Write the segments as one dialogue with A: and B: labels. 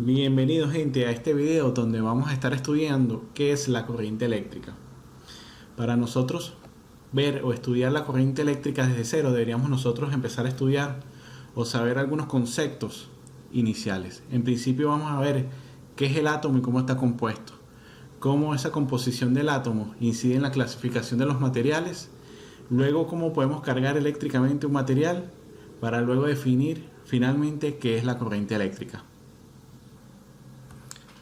A: Bienvenidos gente a este video donde vamos a estar estudiando qué es la corriente eléctrica. Para nosotros ver o estudiar la corriente eléctrica desde cero deberíamos nosotros empezar a estudiar o saber algunos conceptos iniciales. En principio vamos a ver qué es el átomo y cómo está compuesto, cómo esa composición del átomo incide en la clasificación de los materiales, luego cómo podemos cargar eléctricamente un material para luego definir finalmente qué es la corriente eléctrica.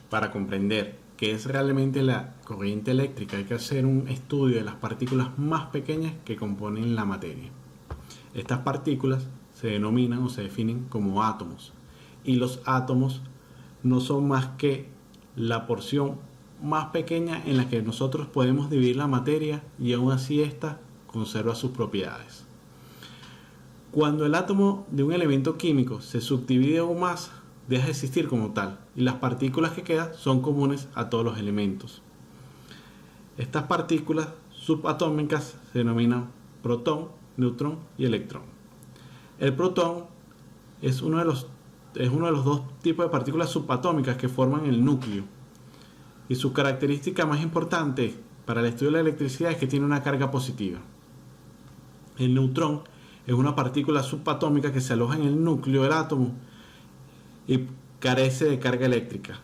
A: Para comprender qué es realmente la corriente eléctrica hay que hacer un estudio de las partículas más pequeñas que componen la materia. Estas partículas se denominan o se definen como átomos, y los átomos no son más que la porción más pequeña en la que nosotros podemos dividir la materia y aún así ésta conserva sus propiedades. Cuando el átomo de un elemento químico se subdivide aún más, deja de existir como tal y las partículas que quedan son comunes a todos los elementos. Estas partículas subatómicas se denominan protón, neutrón y electrón. El protón es uno de los dos tipos de partículas subatómicas que forman el núcleo, y su característica más importante para el estudio de la electricidad es que tiene una carga positiva. El neutrón es una partícula subatómica que se aloja en el núcleo del átomo y carece de carga eléctrica,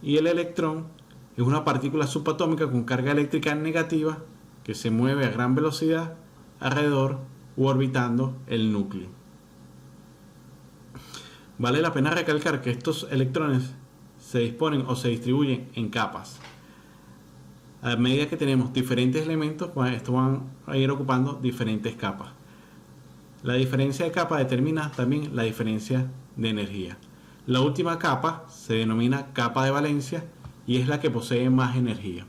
A: y el electrón es una partícula subatómica con carga eléctrica negativa que se mueve a gran velocidad alrededor u orbitando el núcleo. Vale la pena recalcar que estos electrones se disponen o se distribuyen en capas. A medida que tenemos diferentes elementos, pues estos van a ir ocupando diferentes capas. La diferencia de capa determina también la diferencia de energía. La última capa se denomina capa de valencia y es la que posee más energía.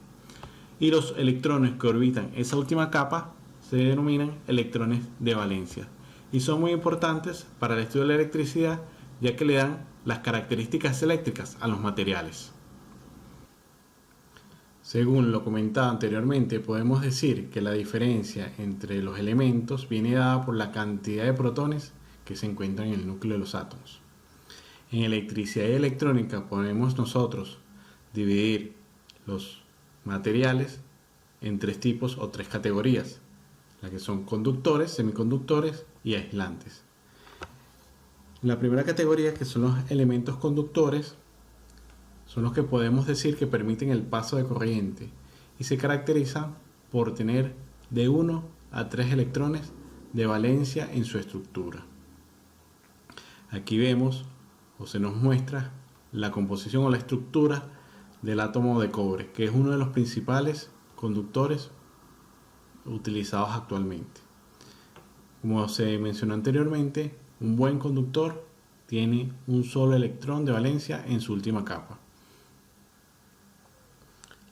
A: Y los electrones que orbitan esa última capa se denominan electrones de valencia. Y son muy importantes para el estudio de la electricidad, ya que le dan las características eléctricas a los materiales. Según lo comentado anteriormente, podemos decir que la diferencia entre los elementos viene dada por la cantidad de protones que se encuentran en el núcleo de los átomos. En electricidad y electrónica podemos nosotros dividir los materiales en tres tipos o tres categorías, las que son conductores, semiconductores y aislantes. La primera categoría, que son los elementos conductores, son los que podemos decir que permiten el paso de corriente y se caracterizan por tener de 1 a 3 electrones de valencia en su estructura. Aquí vemos o se nos muestra la composición o la estructura del átomo de cobre, que es uno de los principales conductores utilizados actualmente. Como se mencionó anteriormente, un buen conductor tiene un solo electrón de valencia en su última capa.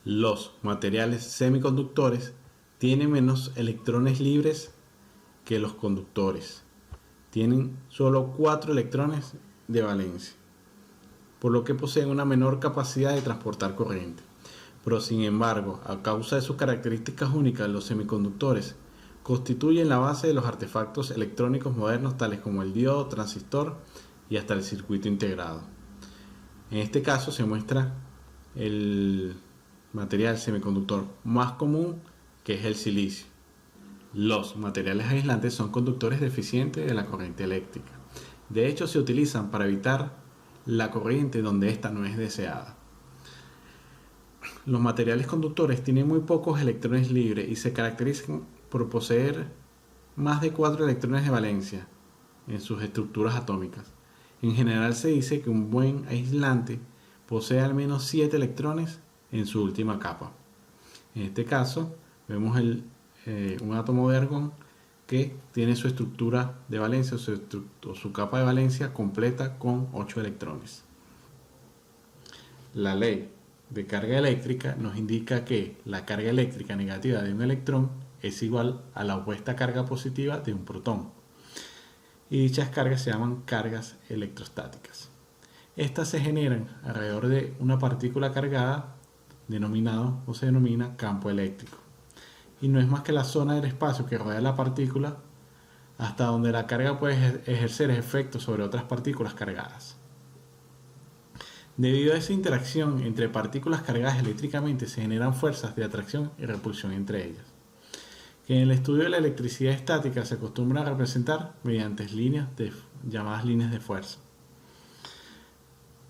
A: Los materiales semiconductores tienen menos electrones libres que los conductores. Tienen solo 4 electrones de valencia, por lo que poseen una menor capacidad de transportar corriente. Pero sin embargo, a causa de sus características únicas, los semiconductores constituyen la base de los artefactos electrónicos modernos, tales como el diodo, transistor y hasta el circuito integrado. En este caso se muestra el material semiconductor más común, que es el silicio. Los materiales aislantes son conductores deficientes de la corriente eléctrica. De hecho, se utilizan para evitar la corriente donde ésta no es deseada. Los materiales conductores tienen muy pocos electrones libres y se caracterizan por poseer más de 4 electrones de valencia en sus estructuras atómicas. En general se dice que un buen aislante posee al menos 7 electrones en su última capa. En este caso vemos un átomo de argón que tiene su estructura de valencia o su capa de valencia completa con 8 electrones. La ley de carga eléctrica nos indica que la carga eléctrica negativa de un electrón es igual a la opuesta carga positiva de un protón, y dichas cargas se llaman cargas electrostáticas. Estas se generan alrededor de una partícula cargada denominado o se denomina campo eléctrico, y no es más que la zona del espacio que rodea la partícula hasta donde la carga puede ejercer efectos sobre otras partículas cargadas. Debido a esa interacción entre partículas cargadas eléctricamente se generan fuerzas de atracción y repulsión entre ellas, que en el estudio de la electricidad estática se acostumbra a representar mediante llamadas líneas de fuerza.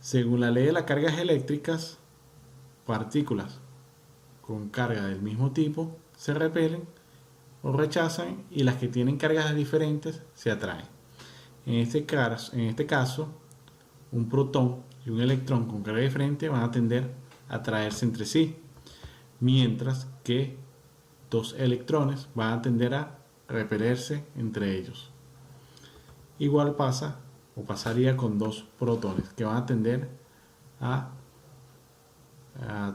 A: Según la ley de las cargas eléctricas, partículas con carga del mismo tipo se repelen o rechazan y las que tienen cargas diferentes se atraen. En este caso, un protón y un electrón con carga diferente van a tender a atraerse entre sí, mientras que dos electrones van a tender a repelerse entre ellos. Igual pasaría con dos protones que van a tender a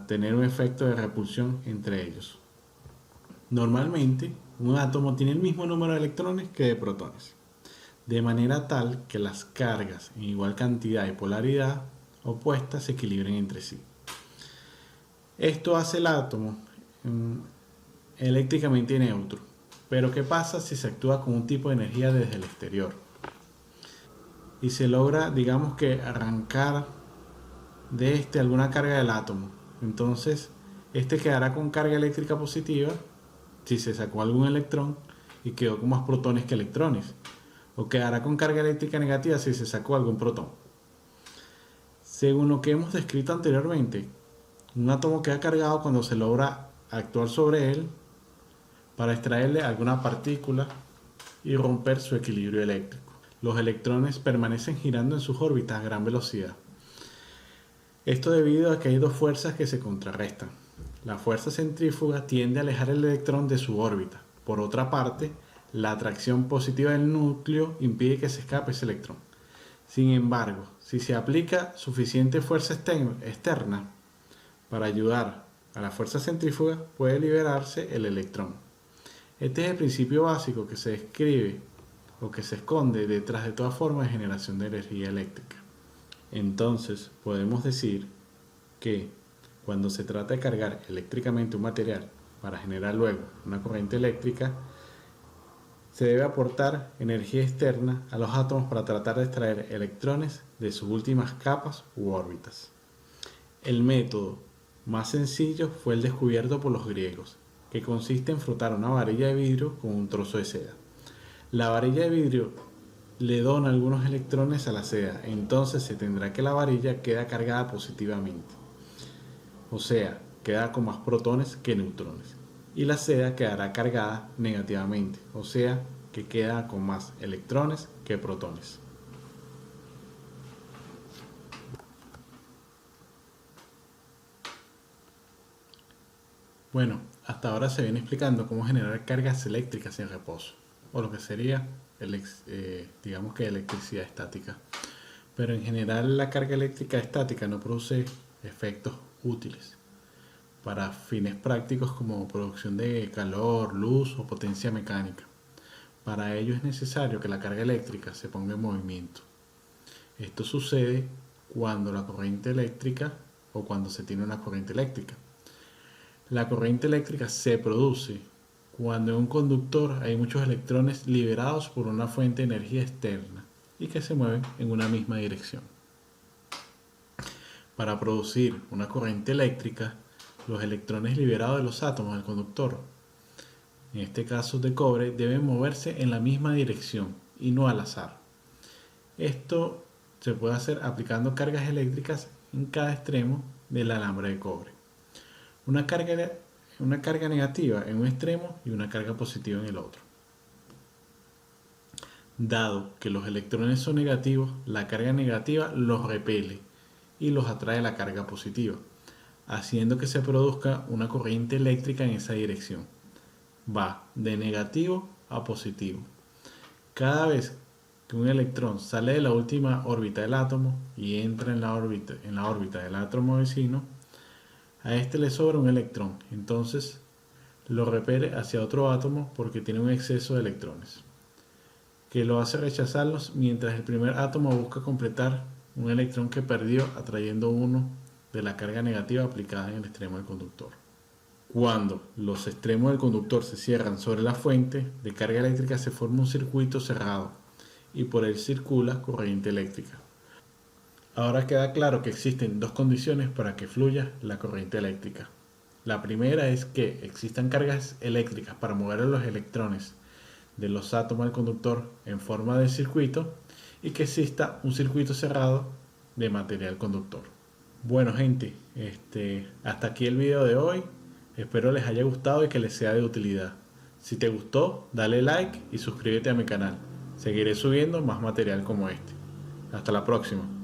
A: tener un efecto de repulsión entre ellos. Normalmente, un átomo tiene el mismo número de electrones que de protones, de manera tal que las cargas en igual cantidad y polaridad opuestas se equilibren entre sí. Esto hace el átomo eléctricamente neutro. Pero ¿qué pasa si se actúa con un tipo de energía desde el exterior? Y se logra, digamos que, arrancar de alguna carga del átomo. Entonces, quedará con carga eléctrica positiva si se sacó algún electrón y quedó con más protones que electrones. O quedará con carga eléctrica negativa si se sacó algún protón. Según lo que hemos descrito anteriormente, un átomo queda cargado cuando se logra actuar sobre él para extraerle alguna partícula y romper su equilibrio eléctrico. Los electrones permanecen girando en sus órbitas a gran velocidad. Esto debido a que hay dos fuerzas que se contrarrestan. La fuerza centrífuga tiende a alejar el electrón de su órbita. Por otra parte, la atracción positiva del núcleo impide que se escape ese electrón. Sin embargo, si se aplica suficiente fuerza externa para ayudar a la fuerza centrífuga, puede liberarse el electrón. Este es el principio básico que se describe o que se esconde detrás de toda forma de generación de energía eléctrica. Entonces, podemos decir que cuando se trata de cargar eléctricamente un material para generar luego una corriente eléctrica, se debe aportar energía externa a los átomos para tratar de extraer electrones de sus últimas capas u órbitas. El método más sencillo fue el descubierto por los griegos, que consiste en frotar una varilla de vidrio con un trozo de seda. La varilla de vidrio le dona algunos electrones a la seda, entonces se tendrá que la varilla queda cargada positivamente, o sea, queda con más protones que neutrones, y la seda quedará cargada negativamente, o sea, que queda con más electrones que protones. Bueno, hasta ahora se viene explicando cómo generar cargas eléctricas en reposo, o lo que sería, digamos que electricidad estática. Pero en general la carga eléctrica estática no produce efectos útiles para fines prácticos como producción de calor, luz o potencia mecánica. Para ello es necesario que la carga eléctrica se ponga en movimiento. Esto sucede cuando la corriente eléctrica o cuando se tiene una corriente eléctrica. La corriente eléctrica se produce cuando en un conductor hay muchos electrones liberados por una fuente de energía externa y que se mueven en una misma dirección. Para producir una corriente eléctrica, los electrones liberados de los átomos del conductor, en este caso de cobre, deben moverse en la misma dirección y no al azar. Esto se puede hacer aplicando cargas eléctricas en cada extremo del alambre de cobre. Una carga negativa en un extremo y una carga positiva en el otro. Dado que los electrones son negativos, la carga negativa los repele y los atrae la carga positiva, haciendo que se produzca una corriente eléctrica en esa dirección. Va de negativo a positivo. Cada vez que un electrón sale de la última órbita del átomo y entra en la órbita del átomo vecino, a este le sobra un electrón, entonces lo repele hacia otro átomo porque tiene un exceso de electrones, que lo hace rechazarlos mientras el primer átomo busca completar un electrón que perdió atrayendo uno de la carga negativa aplicada en el extremo del conductor. Cuando los extremos del conductor se cierran sobre la fuente de carga eléctrica se forma un circuito cerrado y por él circula corriente eléctrica. Ahora queda claro que existen dos condiciones para que fluya la corriente eléctrica. La primera es que existan cargas eléctricas para mover a los electrones de los átomos al conductor en forma de circuito y que exista un circuito cerrado de material conductor. Bueno gente, hasta aquí el video de hoy. Espero les haya gustado y que les sea de utilidad. Si te gustó, dale like y suscríbete a mi canal. Seguiré subiendo más material como este. Hasta la próxima.